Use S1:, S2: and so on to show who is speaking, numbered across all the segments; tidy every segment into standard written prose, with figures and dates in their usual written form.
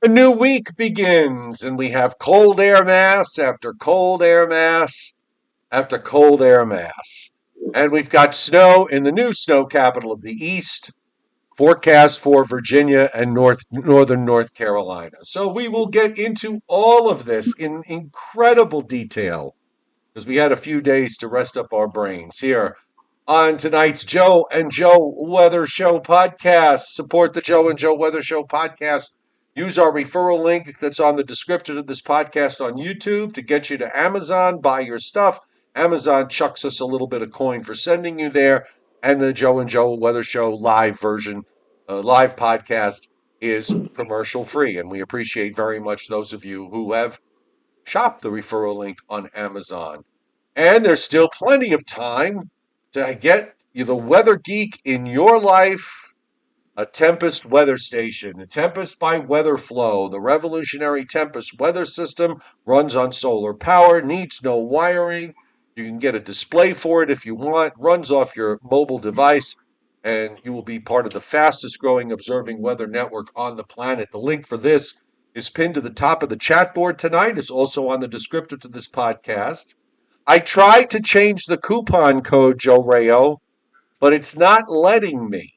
S1: A new week begins, and we have cold air mass after cold air mass after cold air mass. And we've got snow in the new snow capital of the East, forecast for Virginia and northern North Carolina. So we will get into all of this in incredible detail because we had a few days to rest up our brains here on tonight's Joe and Joe Weather Show podcast. Support the Joe and Joe Weather Show podcast. Use our referral link that's on the description of this podcast on YouTube to get you to Amazon. Buy your stuff. Amazon chucks us a little bit of coin for sending you there. And the Joe and Joe Weather Show live version, live podcast is commercial free. And we appreciate very much those of you who have shopped the referral link on Amazon. And there's still plenty of time to get you the weather geek in your life, a Tempest weather station. A Tempest by WeatherFlow. The revolutionary Tempest weather system runs on solar power, needs no wiring. You can get a display for it if you want, runs off your mobile device, and you will be part of the fastest growing observing weather network on the planet. The link for this is pinned to the top of the chat board tonight. It's also on the descriptor to this podcast. I tried to change the coupon code, Joe Rayo, but it's not letting me.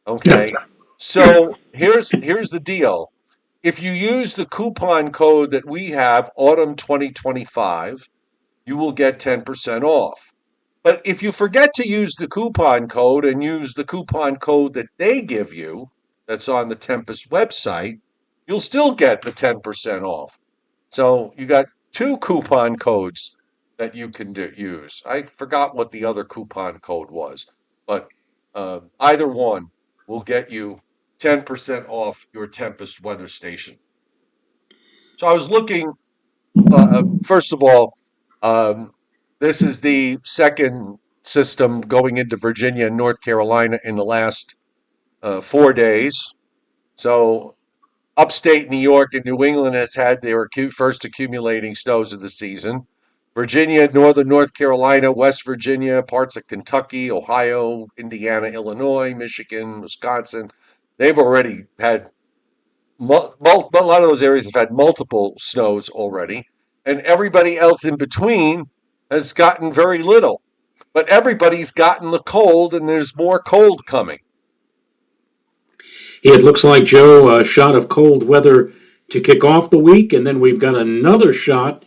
S1: Okay. So here's the deal. If you use the coupon code that we have, Autumn 2025, you will get 10% off. But if you forget to use the coupon code and use the coupon code that they give you, that's on the Tempest website, you'll still get the 10% off. So you got two coupon codes that you can use. I forgot what the other coupon code was, but either one will get you 10% off your Tempest weather station. So I was looking, first of all, this is the second system going into Virginia and North Carolina in the last 4 days. So upstate New York and New England has had their first accumulating snows of the season. Virginia, northern North Carolina, West Virginia, parts of Kentucky, Ohio, Indiana, Illinois, Michigan, Wisconsin, they've already had, a lot of those areas have had multiple snows already. And everybody else in between has gotten very little. But everybody's gotten the cold, and there's more cold coming.
S2: It looks like, Joe, a shot of cold weather to kick off the week, and then we've got another shot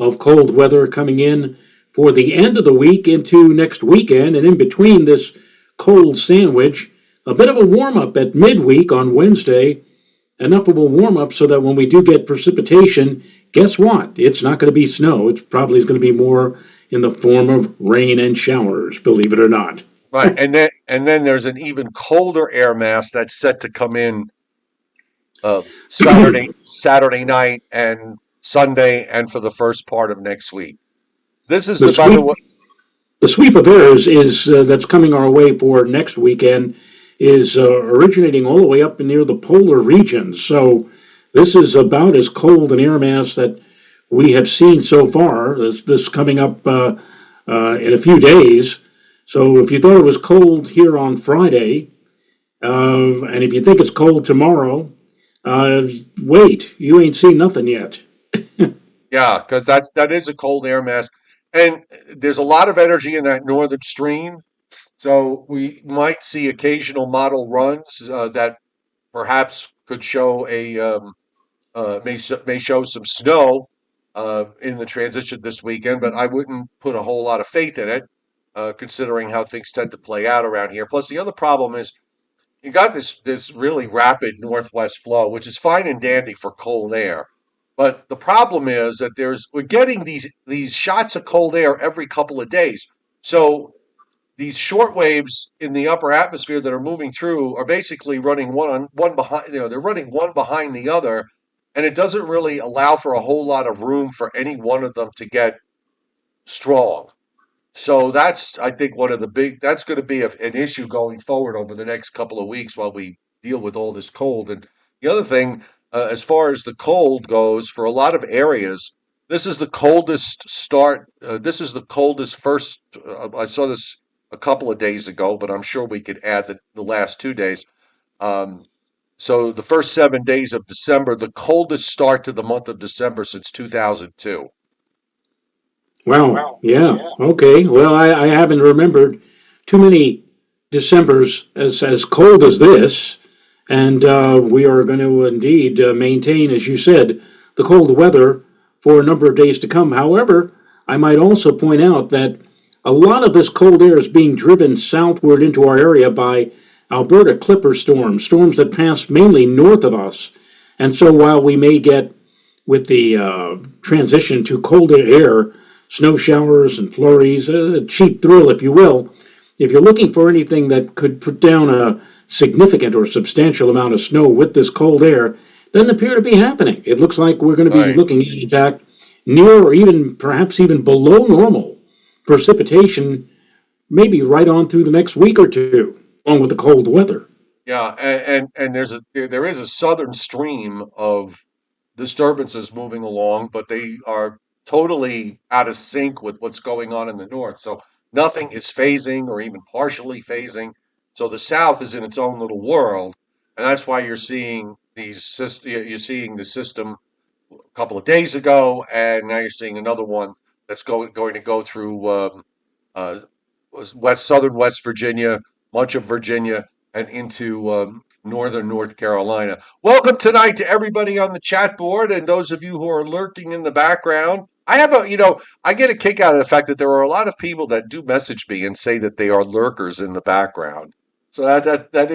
S2: of cold weather coming in for the end of the week into next weekend. And in between this cold sandwich, a bit of a warm-up at midweek on Wednesday, enough of a warm-up so that when we do get precipitation, guess what? It's not going to be snow. It's probably going to be more in the form of rain and showers, believe it or not.
S1: Right, and then there's an even colder air mass that's set to come in Saturday night and Sunday, and for the first part of next week. This is
S2: the sweep of air is that's coming our way for next weekend is originating all the way up near the polar regions. So this is about as cold an air mass that we have seen so far. This coming up in a few days. So if you thought it was cold here on Friday, and if you think it's cold tomorrow, wait, you ain't seen nothing yet.
S1: Yeah, because that is a cold air mass, and there's a lot of energy in that northern stream. So we might see occasional model runs that perhaps could show may show some snow in the transition this weekend, but I wouldn't put a whole lot of faith in it, considering how things tend to play out around here. Plus, the other problem is you got this really rapid northwest flow, which is fine and dandy for cold air. But the problem is that we're getting these shots of cold air every couple of days. So these short waves in the upper atmosphere that are moving through are basically running one behind. They're running one behind the other, and it doesn't really allow for a whole lot of room for any one of them to get strong. So that's, I think, that's going to be an issue going forward over the next couple of weeks while we deal with all this cold. And the other thing, as far as the cold goes, for a lot of areas, this is the coldest start. This is the coldest first. I saw this a couple of days ago, but I'm sure we could add the last 2 days. So the first 7 days of December, the coldest start to the month of December since 2002.
S2: Wow. Yeah. Okay. Well, I haven't remembered too many Decembers as cold as this, and we are going to indeed maintain, as you said, the cold weather for a number of days to come. However, I might also point out that a lot of this cold air is being driven southward into our area by Alberta Clipper storms, storms that pass mainly north of us. And so while we may get with the transition to colder air, snow showers and flurries, a cheap thrill, if you will. If you're looking for anything that could put down a significant or substantial amount of snow with this cold air, it doesn't appear to be happening. It looks like we're going to be
S1: Right.
S2: looking at, in fact, near or even perhaps even below normal precipitation, maybe right on through the next week or two, along with the cold weather.
S1: Yeah, and there is a southern stream of disturbances moving along, but they are totally out of sync with what's going on in the north. So nothing is phasing or even partially phasing. So the south is in its own little world, and that's why you're seeing you're seeing the system a couple of days ago, and now you're seeing another one that's going to go through uh, southern West Virginia, much of Virginia, and into northern North Carolina. Welcome tonight to everybody on the chat board and those of you who are lurking in the background. I get a kick out of the fact that there are a lot of people that do message me and say that they are lurkers in the background. So that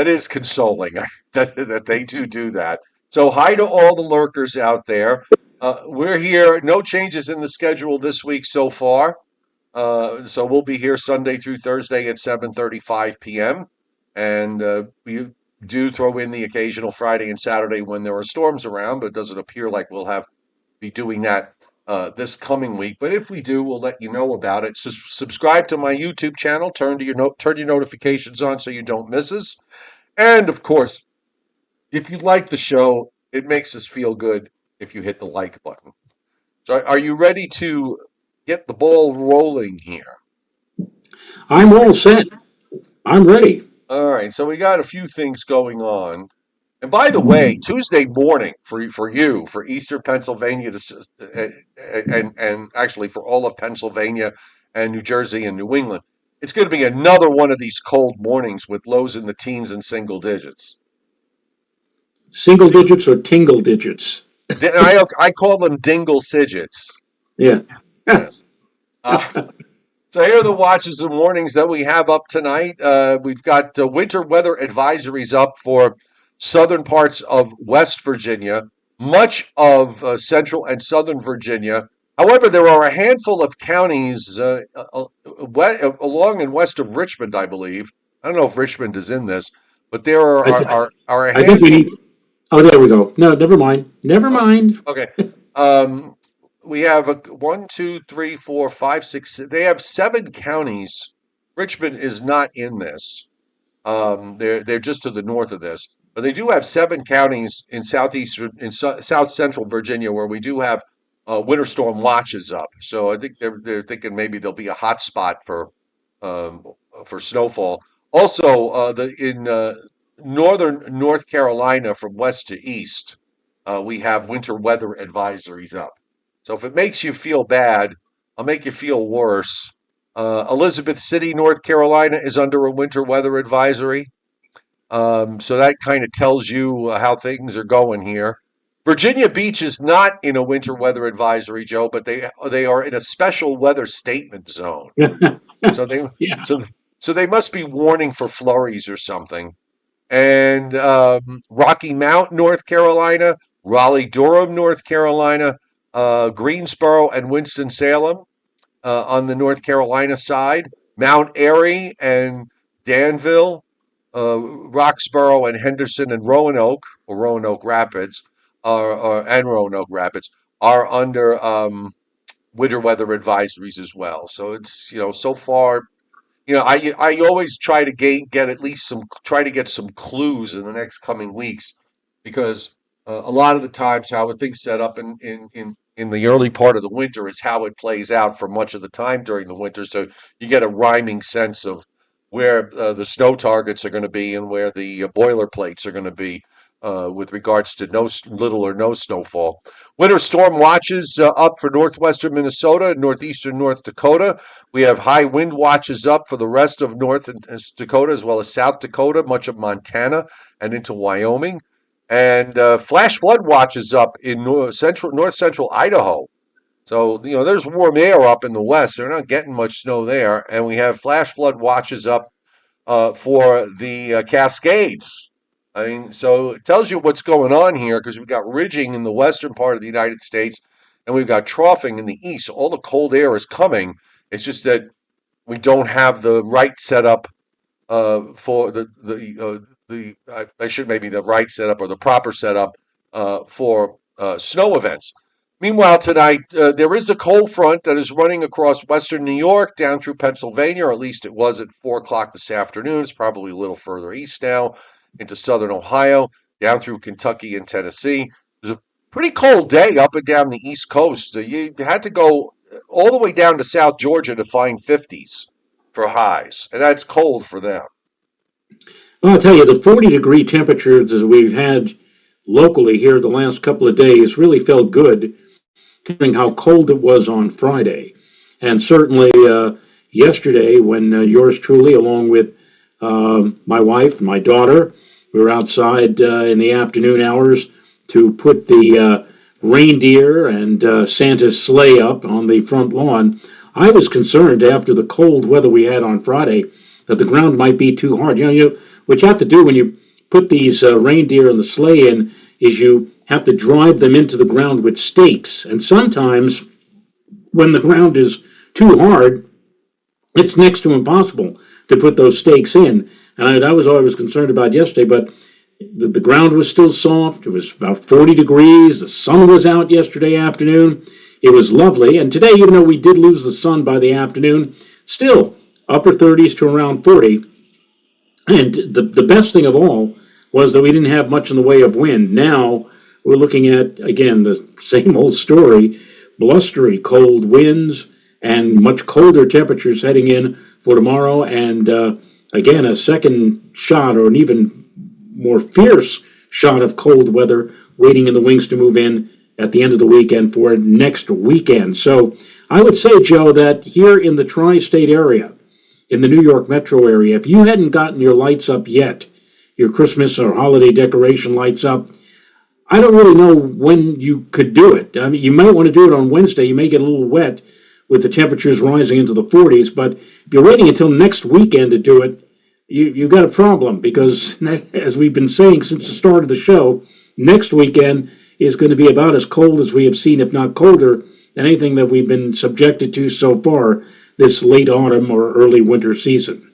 S1: is consoling that they do that. So hi to all the lurkers out there. We're here. No changes in the schedule this week so far. So we'll be here Sunday through Thursday at 7:35 p.m. And we do throw in the occasional Friday and Saturday when there are storms around, but it doesn't appear like we'll have be doing that this coming week. But if we do, we'll let you know about it. So subscribe to my YouTube channel. Turn your notifications on so you don't miss us. And of course, if you like the show, it makes us feel good if you hit the like button. So are you ready to get the ball rolling here?
S2: I'm all set. I'm ready.
S1: All right, so we got a few things going on. And by the way, Tuesday morning for Eastern Pennsylvania and actually for all of Pennsylvania and New Jersey and New England, it's going to be another one of these cold mornings with lows in the teens and single digits.
S2: Single digits or tingle digits?
S1: I call them dingle sidgets.
S2: Yeah.
S1: Yes. Uh, So here are the watches and warnings that we have up tonight. We've got winter weather advisories up for southern parts of West Virginia, much of central and southern Virginia. However, there are a handful of counties along and west of Richmond, I believe. I don't know if Richmond is in this, but there
S2: I, th-
S1: are a
S2: I think we
S1: handful.
S2: need. Oh, there we go. No, never mind. Never
S1: Oh,
S2: mind.
S1: okay. Um, we have a 1, 2, 3, 4, 5, 6. They have 7 counties. Richmond is not in this. They're just to the north of this, but they do have 7 counties in south central Virginia where we do have winter storm watches up. So I think they're thinking maybe there'll be a hot spot um, for snowfall. Also, the in northern North Carolina from west to east, we have winter weather advisories up. So if it makes you feel bad, I'll make you feel worse. Elizabeth City, North Carolina, is under a winter weather advisory. So that kind of tells you how things are going here. Virginia Beach is not in a winter weather advisory, Joe, but they are in a special weather statement zone. So they
S2: Yeah.
S1: so so they must be warning for flurries or something. And Rocky Mount, North Carolina, Raleigh, Durham, North Carolina, Greensboro, and Winston Salem on the North Carolina side, Mount Airy and Danville, Roxborough and Henderson and Roanoke or Roanoke Rapids, and Roanoke Rapids are under winter weather advisories as well. So it's so far. I always try to get at least try to get some clues in the next coming weeks because a lot of the times how things set up in the early part of the winter is how it plays out for much of the time during the winter. So you get a rhyming sense of where the snow targets are going to be and where the boilerplates are going to be with regards to little or no snowfall. Winter storm watches up for northwestern Minnesota and northeastern North Dakota. We have high wind watches up for the rest of North Dakota as well as South Dakota, much of Montana, and into Wyoming. And flash flood watches up in north central Idaho. So, there's warm air up in the west. They're not getting much snow there. And we have flash flood watches up for the Cascades. I mean, so it tells you what's going on here because we've got ridging in the western part of the United States and we've got troughing in the east. All the cold air is coming. It's just that we don't have the right setup for I should maybe the right setup or the proper setup for snow events. Meanwhile, tonight there is a cold front that is running across western New York down through Pennsylvania, or at least it was at 4 o'clock this afternoon. It's probably a little further east now into southern Ohio, down through Kentucky and Tennessee. It was a pretty cold day up and down the East Coast. You had to go all the way down to South Georgia to find 50s for highs, and that's cold for them.
S2: Well, I'll tell you, the 40-degree temperatures as we've had locally here the last couple of days really felt good, considering how cold it was on Friday. And certainly yesterday, when yours truly, along with my wife, my daughter, we were outside in the afternoon hours to put the reindeer and Santa's sleigh up on the front lawn. I was concerned after the cold weather we had on Friday that the ground might be too hard. What you have to do when you put these reindeer and the sleigh in is you have to drive them into the ground with stakes. And sometimes when the ground is too hard, it's next to impossible to put those stakes in. And that was all I was concerned about yesterday. But the ground was still soft. It was about 40 degrees. The sun was out yesterday afternoon. It was lovely. And today, even though we did lose the sun by the afternoon, still upper 30s to around 40. And the best thing of all was that we didn't have much in the way of wind. Now we're looking at, again, the same old story, blustery cold winds and much colder temperatures heading in for tomorrow. And again, a second shot or an even more fierce shot of cold weather waiting in the wings to move in at the end of the weekend for next weekend. So I would say, Joe, that here in the tri-state area, in the New York metro area, if you hadn't gotten your lights up yet, your Christmas or holiday decoration lights up, I don't really know when you could do it. I mean, you might want to do it on Wednesday. You may get a little wet with the temperatures rising into the 40s, but if you're waiting until next weekend to do it, you've got a problem because, as we've been saying since the start of the show, next weekend is going to be about as cold as we have seen, if not colder, than anything that we've been subjected to so far this late autumn or early winter season.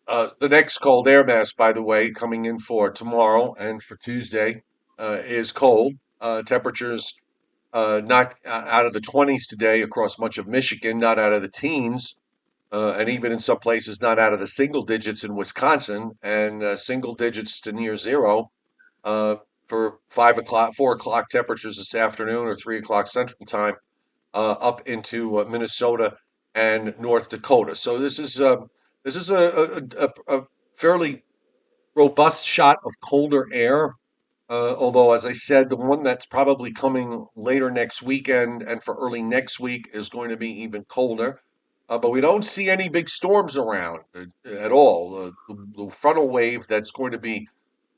S1: The next cold air mass, by the way, coming in for tomorrow and for Tuesday, is cold. Temperatures not out of the 20s today across much of Michigan, not out of the teens, and even in some places not out of the single digits in Wisconsin, and single digits to near zero uh, for 5 o'clock, 4 o'clock temperatures this afternoon, or 3 o'clock Central Time, up into Minnesota and North Dakota. So this is a fairly robust shot of colder air. Although, as I said, the one that's probably coming later next weekend and for early next week is going to be even colder. But we don't see any big storms around at all. The frontal wave that's going to be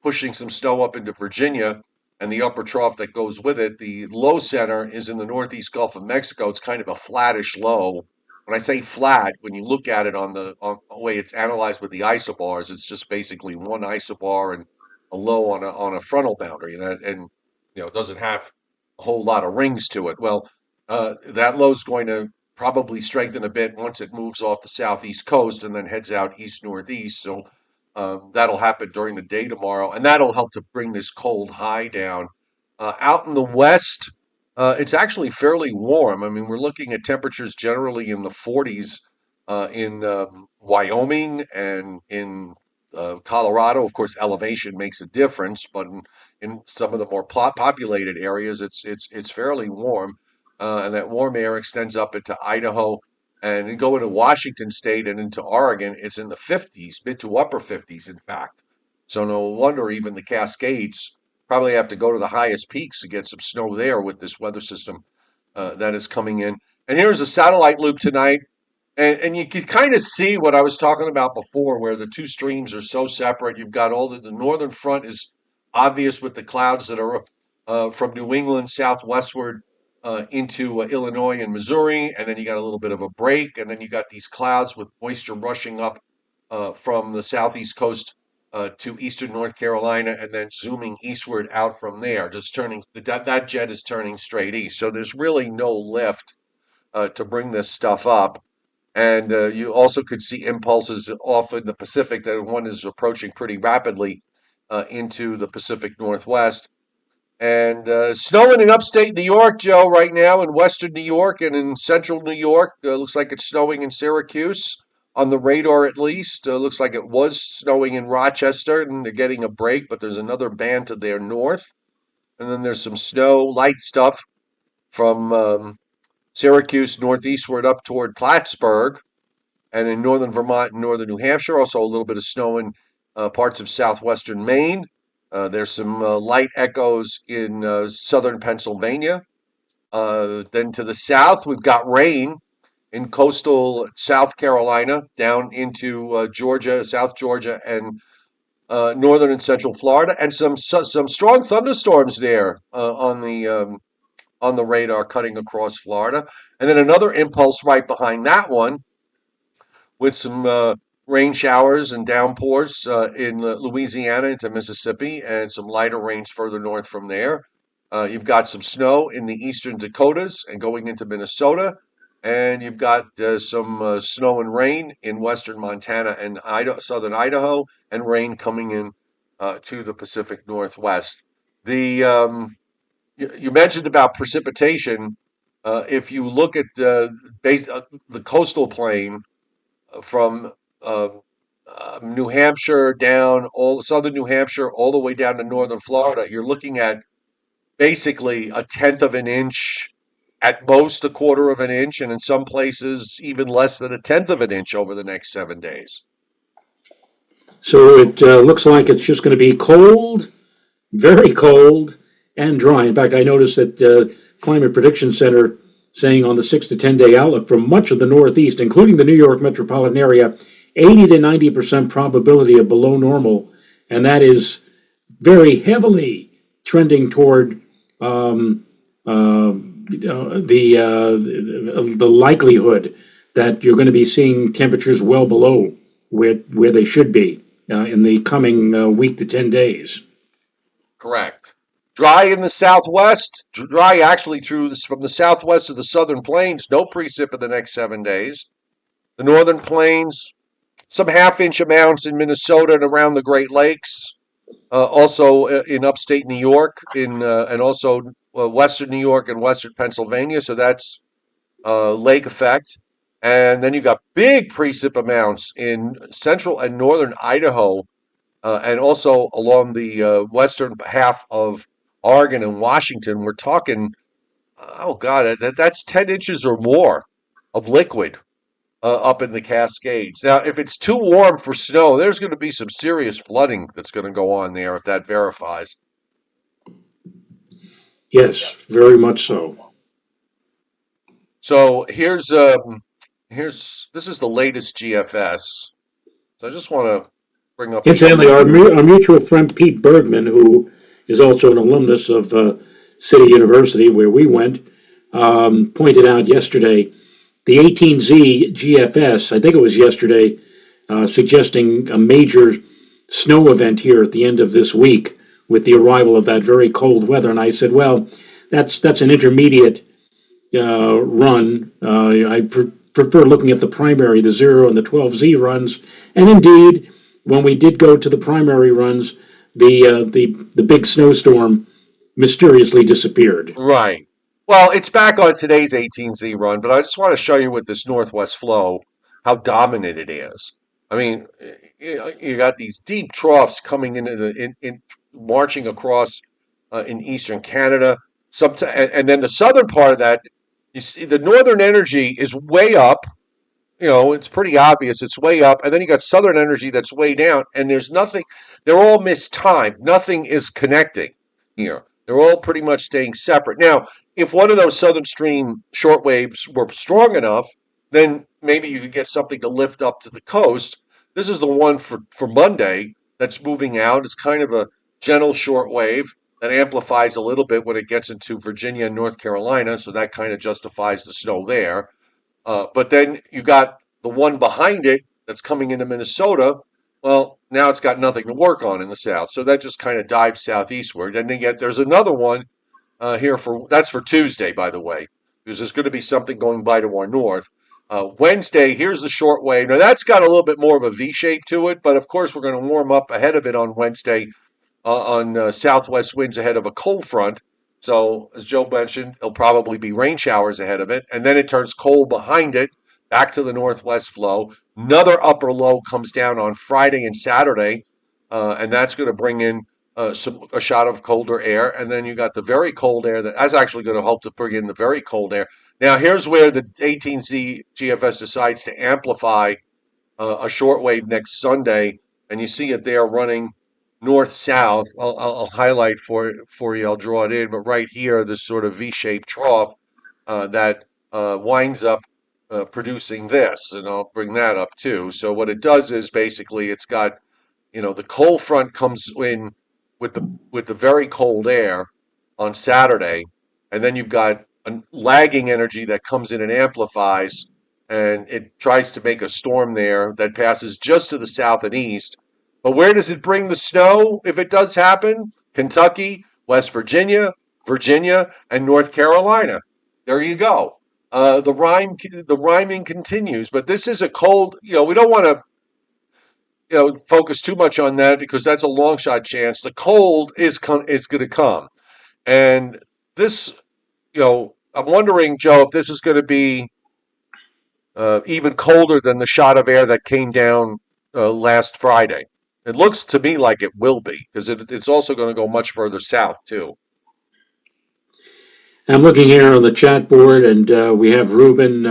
S1: pushing some snow up into Virginia and the upper trough that goes with it. The low center is in the northeast Gulf of Mexico. It's kind of a flattish low. When I say flat, when you look at it on the way it's analyzed with the isobars, it's just basically one isobar and a low on a frontal boundary, and it doesn't have a whole lot of rings to it. Well, that low is going to probably strengthen a bit once it moves off the southeast coast and then heads out east northeast. So that'll happen during the day tomorrow, and that'll help to bring this cold high down. Out in the west, it's actually fairly warm. I mean, we're looking at temperatures generally in the 40s in Wyoming and in Colorado. Of course, elevation makes a difference, but in some of the more populated areas, it's fairly warm, and that warm air extends up into Idaho And you go into Washington State and into Oregon, it's in the 50s, mid to upper 50s, in fact. So no wonder even the Cascades probably have to go to the highest peaks to get some snow there with this weather system that is coming in. And here's a satellite loop tonight. And you can kind of see what I was talking about before, where the two streams are so separate. You've got all the northern front is obvious with the clouds that are from New England southwestward into Illinois and Missouri, and then you got a little bit of a break, and then you got these clouds with moisture rushing up from the southeast coast to eastern North Carolina, and then zooming eastward out from there. Just turning that jet is turning straight east, so there's really no lift to bring this stuff up. And you also could see impulses off in the Pacific that one is approaching pretty rapidly into the Pacific Northwest. And snowing in upstate New York, Joe, right now in western New York and in central New York. Looks like it's snowing in Syracuse on the radar at least. Looks like it was snowing in Rochester and they're getting a break, but there's another band to their north. And then there's some snow, light stuff from Syracuse northeastward up toward Plattsburgh, and in northern Vermont and northern New Hampshire, also a little bit of snow in parts of southwestern Maine. There's some light echoes in southern Pennsylvania. Then to the south, we've got rain in coastal South Carolina down into Georgia, South Georgia, and northern and central Florida, and some strong thunderstorms there on the radar cutting across Florida. And then another impulse right behind that one with some rain showers and downpours in Louisiana into Mississippi and some lighter rains further north from there. You've got some snow in the eastern Dakotas and going into Minnesota. And you've got some snow and rain in western Montana and southern Idaho, and rain coming in to the Pacific Northwest. You mentioned about precipitation. If you look at the coastal plain from New Hampshire down southern New Hampshire all the way down to northern Florida, you're looking at basically a tenth of an inch, at most a quarter of an inch, and in some places even less than a tenth of an inch over the next 7 days.
S2: So it looks like it's just going to be cold, very cold, and dry. In fact, I noticed that Climate Prediction Center saying on the 6 to 10 day outlook for much of the Northeast, including the New York metropolitan area, 80 to 90% probability of below normal, and that is very heavily trending toward the likelihood that you're going to be seeing temperatures well below where they should be in the coming week to 10 days.
S1: Correct. Dry in the southwest, dry actually from the southwest to the southern plains, no precip in the next 7 days. The northern plains, some half-inch amounts in Minnesota and around the Great Lakes, also in upstate New York, and also western New York and western Pennsylvania, so that's lake effect. And then you've got big precip amounts in central and northern Idaho, and also along the western half of Oregon and Washington. We're talking, oh God, that's 10 inches or more of liquid up in the Cascades. Now, if it's too warm for snow, there's going to be some serious flooding that's going to go on there if that verifies.
S2: Yes, very much so.
S1: So here's this is the latest GFS. So I just want to bring up.
S2: Incidentally, our mutual friend Pete Bergman, who is also an alumnus of City University, where we went, pointed out yesterday the 18Z GFS, I think it was yesterday, suggesting a major snow event here at the end of this week with the arrival of that very cold weather. And I said, well, that's an intermediate run. I prefer looking at the primary, the 0 and the 12Z runs. And indeed, when we did go to the primary runs, the big snowstorm mysteriously disappeared.
S1: Right. Well, it's back on today's 18Z run, but I just want to show you with this northwest flow how dominant it is. I mean, you got these deep troughs coming into marching across in eastern Canada. And then the southern part of that, you see, the northern energy is way up, it's pretty obvious. It's way up, and then you got southern energy that's way down, and there's nothing. They're all mistimed. Nothing is connecting here. They're all pretty much staying separate. Now, if one of those southern stream short waves were strong enough, then maybe you could get something to lift up to the coast. This is the one for Monday that's moving out. It's kind of a gentle short wave that amplifies a little bit when it gets into Virginia and North Carolina, so that kind of justifies the snow there. But then you got the one behind it that's coming into Minnesota. Well, now it's got nothing to work on in the south, so that just kind of dives southeastward. And then yet there's another one here that's for Tuesday, by the way, because there's going to be something going by to our north. Wednesday, here's the short wave. Now that's got a little bit more of a V shape to it, but of course we're going to warm up ahead of it on Wednesday on southwest winds ahead of a cold front. So, as Joe mentioned, it'll probably be rain showers ahead of it. And then it turns cold behind it, back to the northwest flow. Another upper low comes down on Friday and Saturday, and that's going to bring in a shot of colder air. And then you got the very cold air that's actually going to help to bring in the very cold air. Now, here's where the 18Z GFS decides to amplify a shortwave next Sunday, and you see it there running north-south. I'll highlight for you. I'll draw it in, but right here, this sort of V-shaped trough that winds up producing this, and I'll bring that up too. So what it does is basically it's got, the cold front comes in with the very cold air on Saturday, and then you've got a lagging energy that comes in and amplifies, and it tries to make a storm there that passes just to the south and east. But where does it bring the snow if it does happen? Kentucky, West Virginia, Virginia, and North Carolina. There you go. The rhyming continues, but this is a cold. We don't want to focus too much on that because that's a long shot chance. The cold is going to come, and this, I'm wondering, Joe, if this is going to be even colder than the shot of air that came down last Friday. It looks to me like it will be because it's also going to go much further south too.
S2: I'm looking here on the chat board, and we have Ruben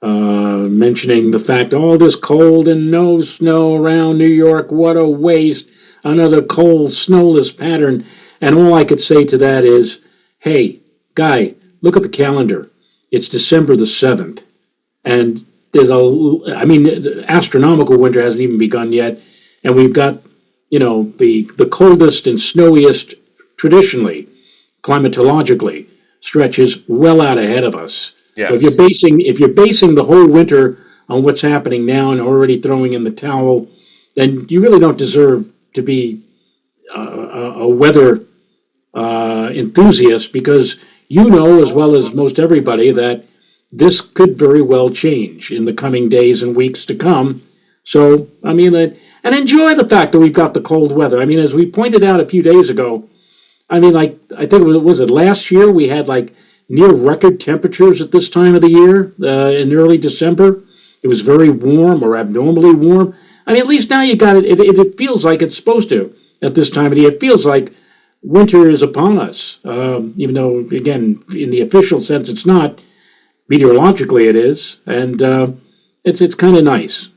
S2: mentioning the fact all this cold and no snow around New York. What a waste! Another cold, snowless pattern. And all I could say to that is, hey, guy, look at the calendar. It's December the 7th, and the astronomical winter hasn't even begun yet, and we've got, the coldest and snowiest traditionally, climatologically, stretches well out ahead of us. So
S1: Yes.
S2: if you're basing the whole winter on what's happening now and already throwing in the towel, then you really don't deserve to be a weather enthusiast, because you know as well as most everybody that this could very well change in the coming days and weeks to come. So, and enjoy the fact that we've got the cold weather. As we pointed out a few days ago, I think was it last year we had like near record temperatures at this time of the year in early December. It was very warm or abnormally warm. At least now you got it. It feels like it's supposed to at this time of the year. It feels like winter is upon us, even though, again, in the official sense, it's not. Meteorologically, it is, and it's kind of nice.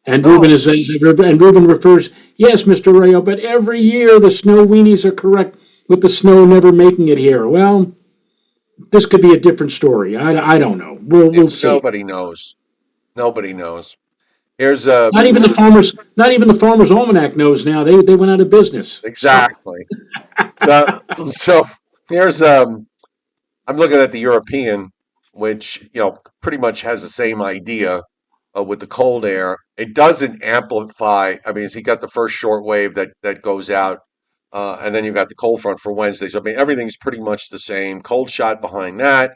S2: And
S1: No,
S2: Ruben refers, yes, Mr. Rayo, but every year the snow weenies are correct with the snow never making it here. Well, this could be a different story. I don't know. We'll see.
S1: nobody knows. Nobody knows. Here's
S2: Not even the Farmer's Almanac knows now. They went out of business.
S1: exactly. So here's I'm looking at the European, which pretty much has the same idea with the cold air. It doesn't amplify. He got the first short wave that goes out, and then you've got the cold front for Wednesday. So everything's pretty much the same. Cold shot behind that,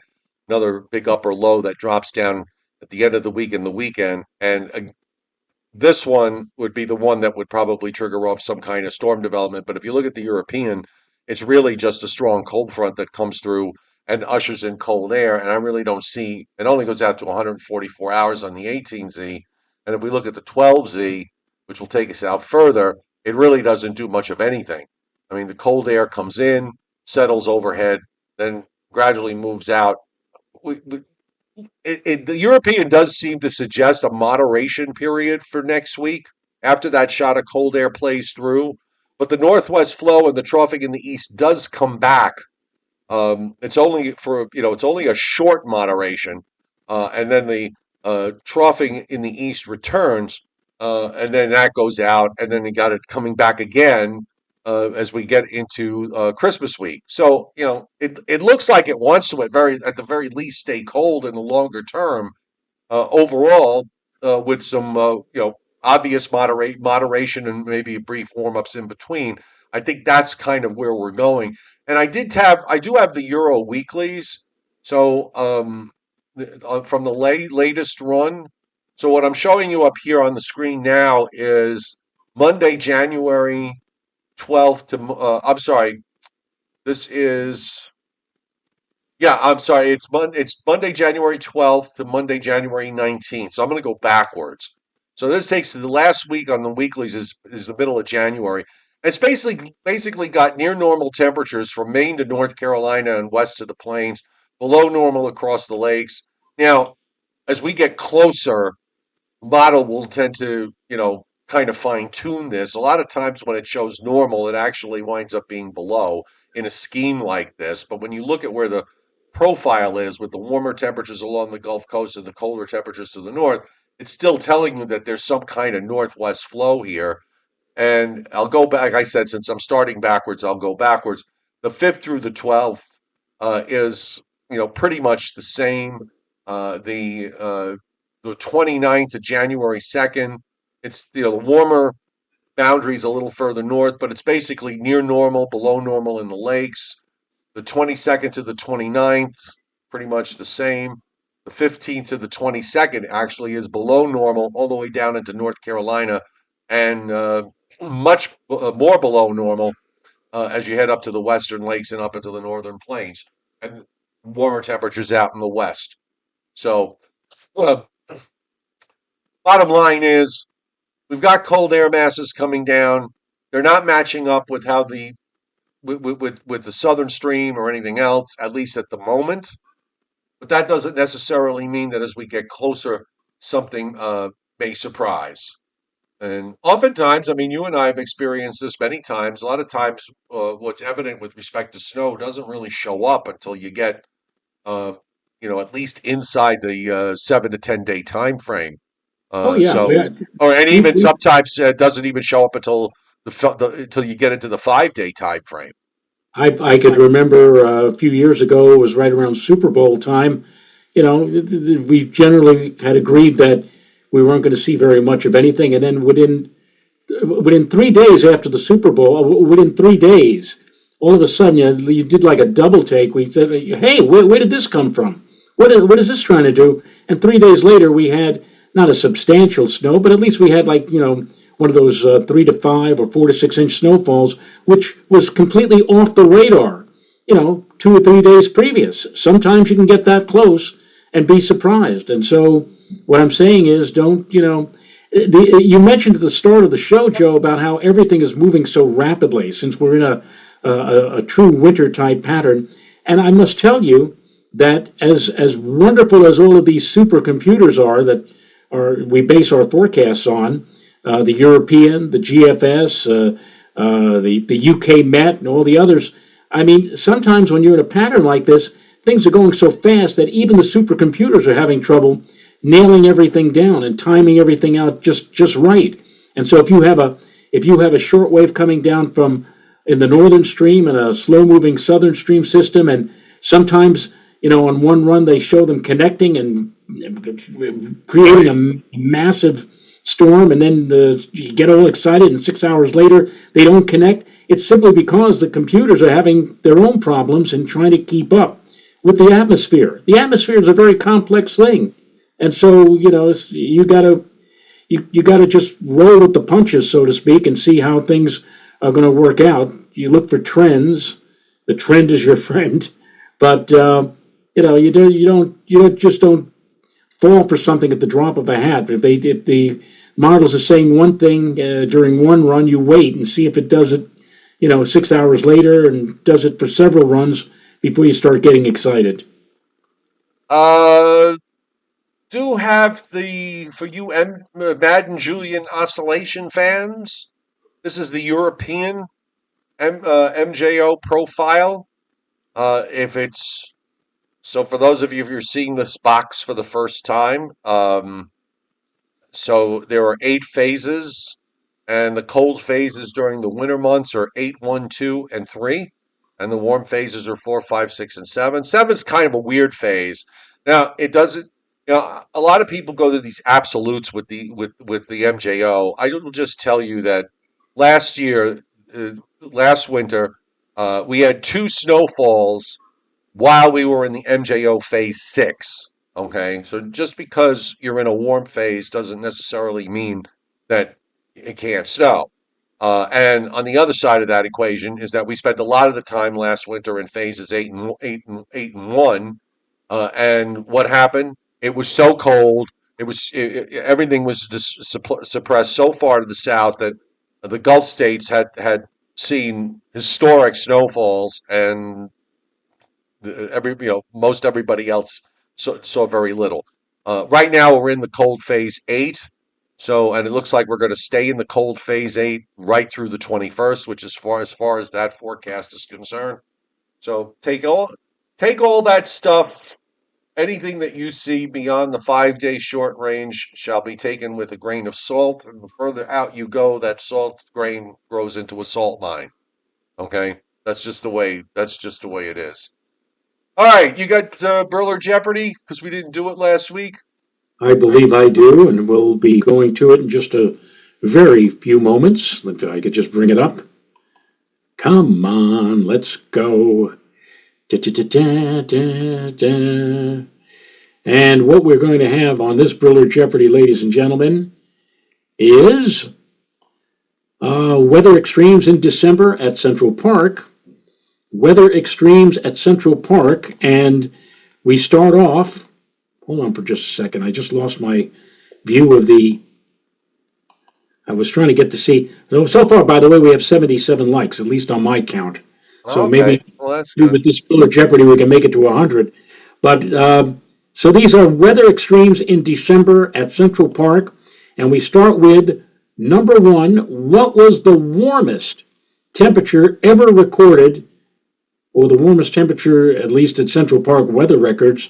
S1: another big upper low that drops down at the end of the week and the weekend, and this one would be the one that would probably trigger off some kind of storm development. But if you look at the European, it's really just a strong cold front that comes through and ushers in cold air. And I really don't see it only goes out to 144 hours on the 18Z. And if we look at the 12Z, which will take us out further, it really doesn't do much of anything. The cold air comes in, settles overhead, then gradually moves out. We the European does seem to suggest a moderation period for next week after that shot of cold air plays through. But the northwest flow and the troughing in the east does come back. It's only it's only a short moderation, and then the troughing in the east returns, and then that goes out, and then you got it coming back again as we get into Christmas week. So it looks like it wants to at the very least stay cold in the longer term overall, with some obvious moderation and maybe brief warm ups in between. I think that's kind of where we're going. And I do have the Euro weeklies. So from the latest run. So what I'm showing you up here on the screen now is Monday, January 12th to. I'm sorry. This is. Yeah, I'm sorry. It's Monday, January 12th to Monday, January 19th. So I'm going to go backwards. So this takes the last week on the weeklies is the middle of January. It's basically got near normal temperatures from Maine to North Carolina and west to the plains, below normal across the lakes. Now, as we get closer, model will tend to, kind of fine tune this. A lot of times when it shows normal, it actually winds up being below in a scheme like this. But when you look at where the profile is with the warmer temperatures along the Gulf Coast and the colder temperatures to the north, it's still telling you that there's some kind of northwest flow here. And I'll go back, like I said, since I'm starting backwards, I'll go backwards. The 5th through the 12th is, pretty much the same. The 29th of January 2nd, it's, the warmer boundaries a little further north, but it's basically near normal, below normal in the lakes. The 22nd to the 29th, pretty much the same. The 15th to the 22nd actually is below normal all the way down into North Carolina and much more below normal as you head up to the western lakes and up into the northern plains and warmer temperatures out in the west. So, bottom line is we've got cold air masses coming down. They're not matching up with how with the southern stream or anything else, at least at the moment. But that doesn't necessarily mean that as we get closer, something may surprise. And oftentimes, I mean, you and I have experienced this many times. A lot of times, what's evident with respect to snow doesn't really show up until you get, at least inside the 7 to 10 day time frame.
S2: Oh yeah,
S1: And
S2: we,
S1: even
S2: we
S1: sometimes it doesn't even show up until until you get into the 5 day time frame.
S2: I could remember a few years ago. It was right around Super Bowl time. We generally had agreed that we weren't going to see very much of anything, and then within 3 days after the Super Bowl, within 3 days, all of a sudden you did like a double take. We said, "Hey, where did this come from? What is this trying to do?" And 3 days later, we had not a substantial snow, but at least we had one of those 3 to 5 or 4 to 6 inch snowfalls, which was completely off the radar. 2 or 3 days previous. Sometimes you can get that close and be surprised. And so, what I'm saying is, don't you mentioned at the start of the show, Joe, about how everything is moving so rapidly since we're in a true winter type pattern. And I must tell you that as wonderful as all of these supercomputers are that we base our forecasts on, the European, the GFS, the UK Met, and all the others. I mean, sometimes when you're in a pattern like this, things are going so fast that even the supercomputers are having trouble nailing everything down and timing everything out just right. And so if you have a short wave coming down from in the northern stream and a slow moving southern stream system, and sometimes on one run they show them connecting and creating a massive storm, and then you get all excited, and 6 hours later they don't connect. It's simply because the computers are having their own problems and trying to keep up with the atmosphere. The atmosphere is a very complex thing, and so you gotta just roll with the punches, so to speak, and see how things are going to work out. You look for trends. The trend is your friend, but you don't fall for something at the drop of a hat. If the models are saying one thing during one run, you wait and see if it does it, 6 hours later, and does it for several runs before you start getting excited.
S1: do have for you Madden Julian Oscillation fans. This is the European MJO profile. If it's so, for those of you if you're seeing this box for the first time, so there are 8 phases, and the cold phases during the winter months are 8, 1, 2, and 3, and the warm phases are 4, 5, 6, and 7. 7 is kind of a weird phase. Now it doesn't. A lot of people go to these absolutes with the MJO. I will just tell you that last year, last winter, we had 2 snowfalls while we were in the MJO phase 6. Okay, so just because you're in a warm phase doesn't necessarily mean that it can't snow. And on the other side of that equation is that we spent a lot of the time last winter in phases 8 and 1. And what happened? It was so cold. Everything was suppressed so far to the south that the Gulf states had seen historic snowfalls, and most everybody else saw very little. Right now we're in the cold phase 8, and it looks like we're going to stay in the cold phase 8 right through the 21st, which is far as that forecast is concerned. So take all that stuff. Anything that you see beyond the 5-day short range shall be taken with a grain of salt. And the further out you go, that salt grain grows into a salt mine. Okay, that's just the way it is. All right, you got Burler Jeopardy because we didn't do it last week.
S2: I believe I do, and we'll be going to it in just a very few moments. If I could just bring it up. Come on, let's go. Da, da, da, da, da. And what we're going to have on this Briller Jeopardy, ladies and gentlemen, is weather extremes in December at Central Park. Weather extremes at Central Park, and we start off. Hold on for just a second. I just lost my view of the. I was trying to get to see. So far, by the way, we have 77 likes, at least on my count. So
S1: Okay,
S2: maybe
S1: well that's good.
S2: with this Briller Jeopardy, we can make it to 100. But so these are weather extremes in December at Central Park, and we start with number 1. What was the warmest temperature ever recorded, or the warmest temperature, at least at Central Park weather records,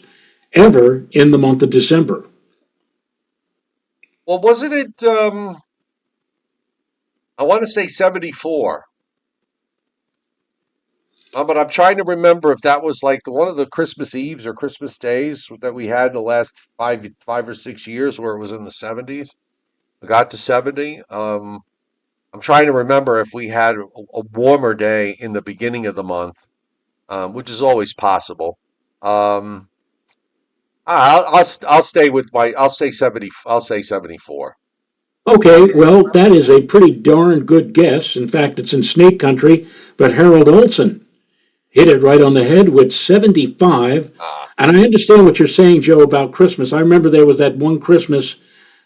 S2: ever in the month of December?
S1: Well, wasn't it? I want to say 74. But I'm trying to remember if that was like one of the Christmas Eves or Christmas days that we had the last 5 or 6 years where it was in the 70s. It got to 70. I'm trying to remember if we had a warmer day in the beginning of the month, which is always possible. Um, I'll stay with I'll say 70. I'll say 74.
S2: Okay, well, that is a pretty darn good guess. In fact, it's in Snake Country, but Harold Olson hit it right on the head with 75.
S1: Ah,
S2: And I understand what you're saying, Joe, about Christmas. I remember there was that one Christmas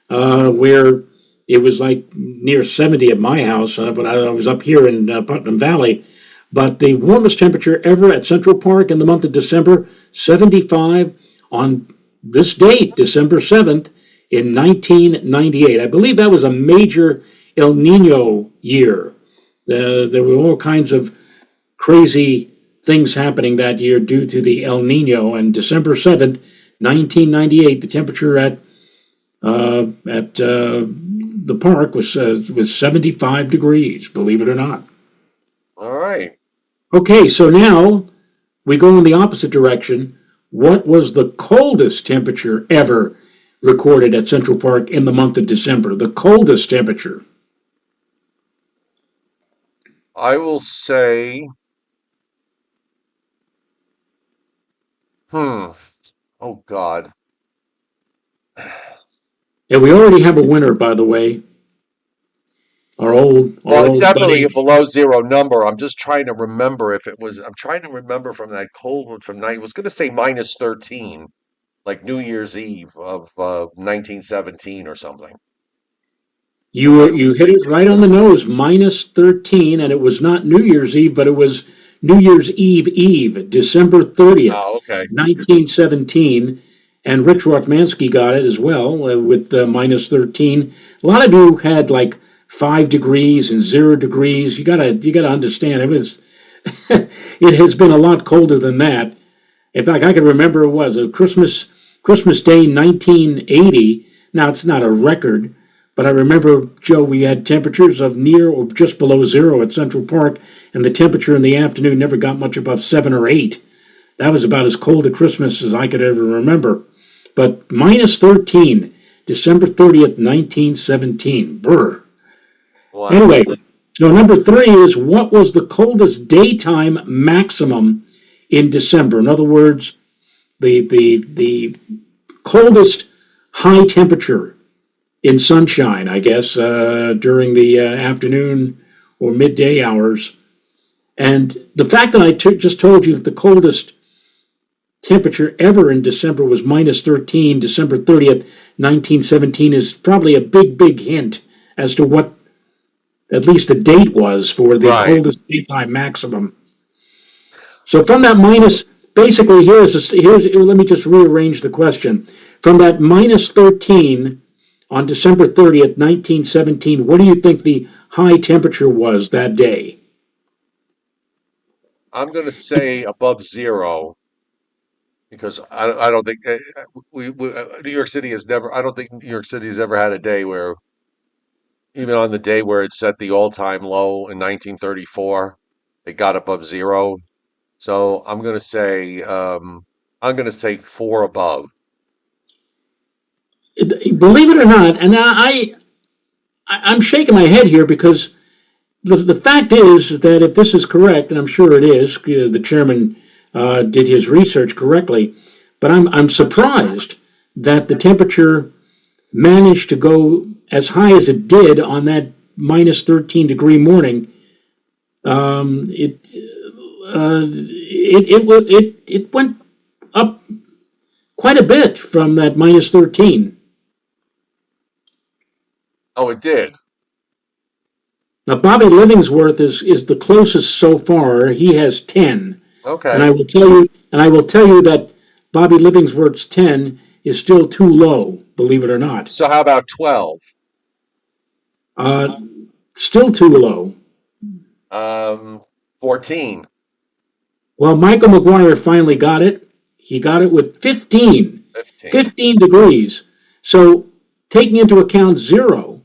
S2: where it was like near 70 at my house, but I was up here in Putnam Valley. But the warmest temperature ever at Central Park in the month of December, 75 on this date, December 7th, in 1998. I believe that was a major El Nino year. There were all kinds of crazy things happening that year due to the El Nino. And December 7th, 1998, the temperature at the park was 75 degrees, believe it or not.
S1: all right.
S2: Okay, so now we go in the opposite direction. What was the coldest temperature ever recorded at Central Park in the month of December? The coldest temperature.
S1: I will say, hmm. Oh God.
S2: And we already have a winner, by the way. Our
S1: Well, it's
S2: old
S1: definitely a
S2: buddy.
S1: below zero number. I'm just trying to remember if it was. I'm trying to remember from that cold one from night. I was going to say minus 13, like New Year's Eve of 1917 or something, or
S2: You hit it
S1: 1916.
S2: right on the nose, minus 13, and it was not New Year's Eve, but it was New Year's Eve Eve, December 30th,
S1: Oh, okay.
S2: 1917. and Rich Rothmansky got it as well with minus 13. A lot of you had like 5 degrees and 0 degrees. You gotta understand it was it has been a lot colder than that. In fact, I can remember it was a Christmas Day 1980. Now it's not a record, but I remember, Joe, we had temperatures of near or just below zero at Central Park, and the temperature in the afternoon never got much above 7 or 8. That was about as cold a Christmas as I could ever remember. But minus 13, December 30th, 1917. Brr.
S1: Wow.
S2: Anyway, so number three is what was the coldest daytime maximum in December? In other words, the coldest high temperature in sunshine, I guess, during the afternoon or midday hours. And the fact that just told you that the coldest temperature ever in December was minus 13, December 30th, 1917, is probably a big, big hint as to what at least the date was for the
S1: Right.
S2: coldest daytime maximum. So from that minus, basically, here's let me just rearrange the question. From that minus 13 on December 30th, 1917, what do you think the high temperature was that day?
S1: I'm going to say above zero because I don't think New York City has never. I don't think New York City has ever had a day where, even on the day where it set the all-time low in 1934, it got above zero. So I'm going to say four above.
S2: Believe it or not, and I'm shaking my head here because the fact is that if this is correct, and I'm sure it is, the chairman did his research correctly, but I'm surprised that the temperature managed to go as high as it did on that minus 13-degree morning. It went up quite a bit from that minus 13.
S1: Oh, it did.
S2: Now Bobby Livingsworth is the closest so far. He has 10, and
S1: Okay.
S2: I will tell you that Bobby Livingsworth's 10 is still too low. Believe it or not,
S1: So how about 12?
S2: uh, still too low.
S1: 14.
S2: Well, Michael McGuire finally got it. He got it with 15,
S1: 15.
S2: 15 degrees. So taking into account zero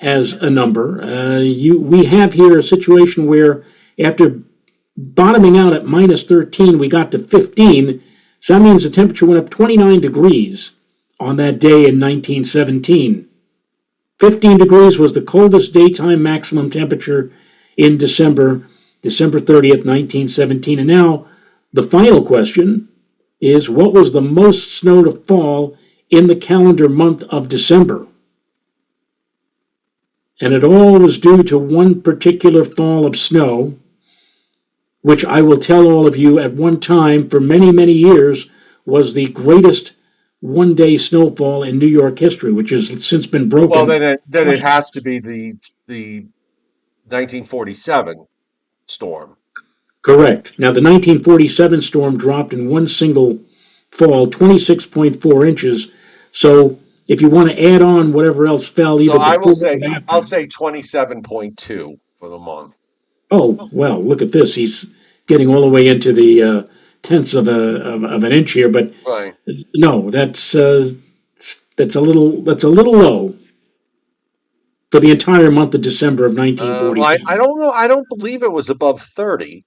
S2: as a number, we have here a situation where after bottoming out at minus 13, we got to 15. So that means the temperature went up 29 degrees on that day in 1917. 15 degrees was the coldest daytime maximum temperature in December 30th, 1917. And now the final question is what was the most snow to fall in the calendar month of December? And it all was due to one particular fall of snow, which I will tell all of you at one time for many, many years was the greatest one-day snowfall in New York history, which has since been
S1: Well,
S2: broken
S1: then it
S2: twice.
S1: has to be the 1947 storm.
S2: Correct. Now, the 1947 storm dropped in one single fall 26.4 inches. So, if you want to add on whatever else fell
S1: So
S2: either
S1: I will
S2: before
S1: say
S2: or
S1: I'll
S2: after,
S1: say 27.2 for the month.
S2: oh, well, look at this. He's getting all the way into the tenths of an inch here. But
S1: Right.
S2: no, that's a little low for the entire month of December of
S1: Well, I
S2: 1947.
S1: don't know. I don't believe it was above 30.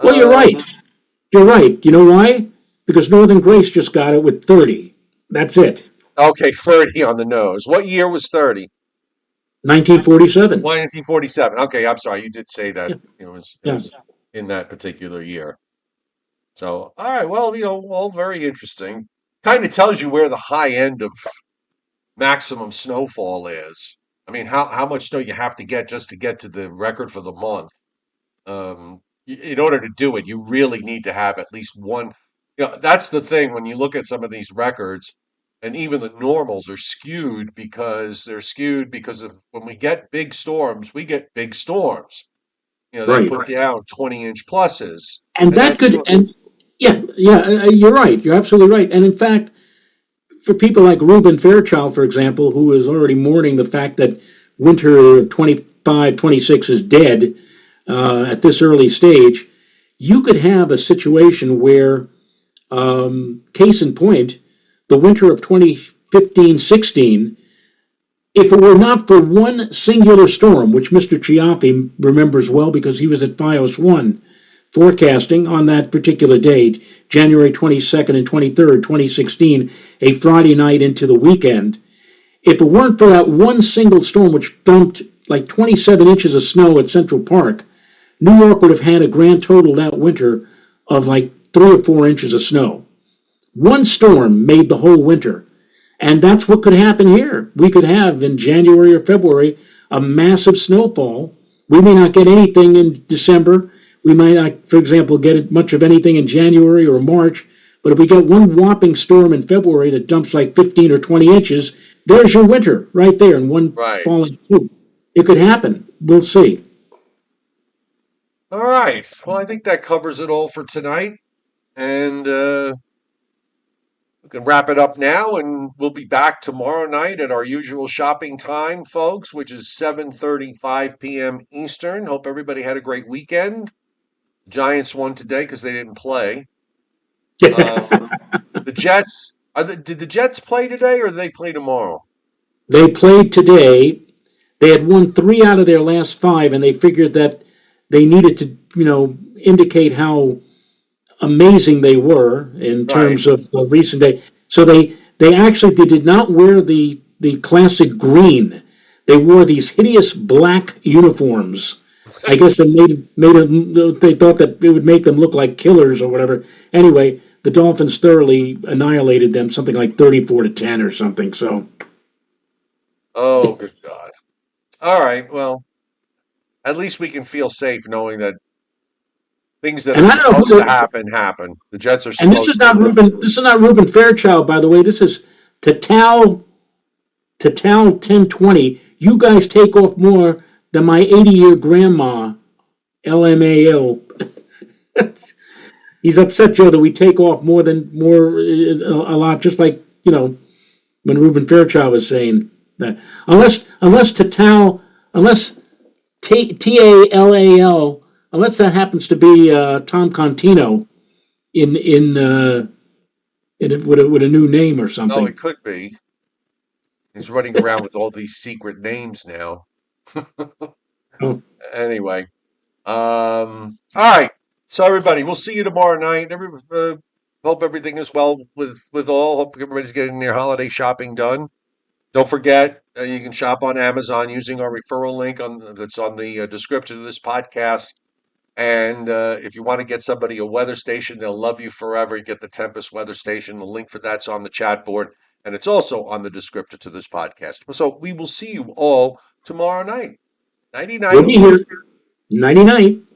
S2: Well, you're right.
S1: Um,
S2: You're right. You know why? Because Northern Grace just got it with 30. That's it.
S1: okay, 30 on the nose. What year was 30?
S2: 1947.
S1: 1947. Okay, I'm sorry. You did say that
S2: Yeah,
S1: it
S2: yeah.
S1: was in that particular year. So, all right. Well, all very interesting. Kind of tells you where the high end of maximum snowfall is. I mean, how much snow you have to get just to get to the record for the month. In order to do it, you really need to have at least one. That's the thing when you look at some of these records, and even the normals are skewed because they're skewed because of when we get big storms, we get big storms. They
S2: Right.
S1: put down 20-inch pluses,
S2: And
S1: and
S2: that
S1: that's
S2: could,
S1: sort.
S2: and You're right. You're absolutely right. And in fact, for people like Reuben Fairchild, for example, who is already mourning the fact that winter 25, 26 is dead at this early stage, you could have a situation where, case in point, the winter of 2015-16, if it were not for one singular storm, which Mr. Chiaffi remembers well because he was at FiOS 1 forecasting on that particular date, January 22nd and 23rd, 2016, a Friday night into the weekend. If it weren't for that one single storm, which dumped like 27 inches of snow at Central Park, New York would have had a grand total that winter of like 3 or 4 inches of snow. One storm made the whole winter. And that's what could happen here. We could have in January or February a massive snowfall. We may not get anything in December. We might not, for example, get much of anything in January or March. But if we get one whopping storm in February that dumps like 15 or 20 inches, there's your winter right there in one
S1: Right.
S2: falling swoop. It could happen. We'll see.
S1: All right. Well, I think that covers it all for tonight. And we can wrap it up now, and we'll be back tomorrow night at our usual shopping time, folks, which is 7:35 p.m. Eastern. Hope everybody had a great weekend. Giants won today because they didn't play. The Jets, did the Jets play today or do they play tomorrow?
S2: They played today. They had won 3 out of their last 5, and they figured that they needed to, indicate how amazing they were in
S1: Right.
S2: terms of the recent day. So they actually they did not wear the classic green. They wore these hideous black uniforms. I guess they they thought that it would make them look like killers or whatever. Anyway, the Dolphins thoroughly annihilated them, something like 34-10 or something. So
S1: Oh, good God. All right. Well, at least we can feel safe knowing that things that are
S2: and I don't
S1: supposed to
S2: know who,
S1: happen happen. The Jets are
S2: and this is
S1: supposed to
S2: not
S1: lose.
S2: Ruben. This is not Ruben Fairchild, by the way. This is Tatal Tatal 1020. You guys take off more than my 80-year grandma. LMAO. He's upset, Joe, that we take off more a lot, just like when Ruben Fairchild was saying that. Unless Tatal, unless Tal, unless that happens to be Tom Contino with a new name or
S1: Oh,
S2: something.
S1: it could be. He's running around with all these secret names now.
S2: Oh,
S1: Anyway, all right. So everybody, we'll see you tomorrow night. Hope everything is well with all. Hope everybody's getting their holiday shopping done. Don't forget, you can shop on Amazon using our referral link that's on the description of this podcast. And if you want to get somebody a weather station, they'll love you forever. You get the Tempest weather station. The link for that's on the chat board, and it's also on the description to this podcast. So we will see you all tomorrow night. Nighty
S2: we'll
S1: night.
S2: be here. 99.